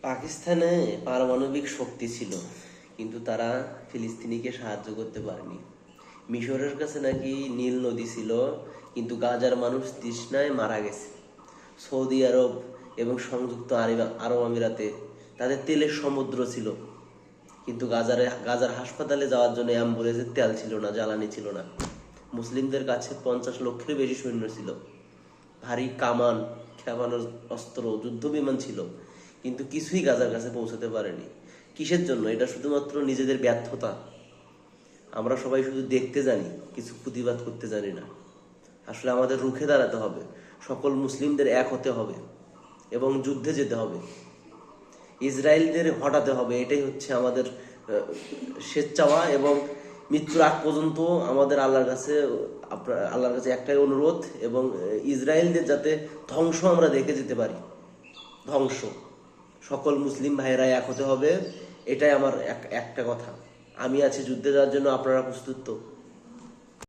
পাকিস্তানে পারমাণবিক শক্তি ছিল, কিন্তু তারা ফিলিস্তিনিকে সাহায্য করতে পারেনি। মিশরের কাছে নাকি নীল নদী ছিল, কিন্তু গাজার মানুষ তৃষ্ণায় মারা গেছে। সৌদি আরব এবং সংযুক্ত আরব আমিরাতে তাদের তেলের সমুদ্র ছিল, কিন্তু গাজার হাসপাতালে যাওয়ার জন্য অ্যাম্বুলেন্সের তেল ছিল না, জ্বালানি ছিল না। মুসলিমদের কাছে 50 লক্ষের বেশি সৈন্য ছিল, ভারী কামান, ক্ষেপণাস্ত্র, অস্ত্র, যুদ্ধ বিমান ছিল, কিন্তু কিছুই গাজার কাছে পৌঁছাতে পারেনি। কিসের জন্য? এটা শুধুমাত্র নিজেদের ব্যর্থতা। আমরা সবাই শুধু দেখতে জানি, কিছু প্রতিবাদ করতে জানি না। আসলে আমাদের রুখে দাঁড়াতে হবে, সকল মুসলিমদের এক হতে হবে এবং যুদ্ধে যেতে হবে। ইসরায়েলদের হটাতে হবে, এটাই হচ্ছে আমাদের শেষ চাওয়া। এবং মৃত্যুর আগ পর্যন্ত আমাদের আল্লাহর কাছে একটাই অনুরোধ, এবং ইসরায়েলদের যাতে ধ্বংস আমরা দেখে যেতে পারি। ধ্বংস। সকল মুসলিম ভাইয়েরা এক হতে হবে, এটাই আমার একটা কথা। আমি আছি যুদ্ধে যাওয়ার জন্য, আপনারা প্রস্তুত তো?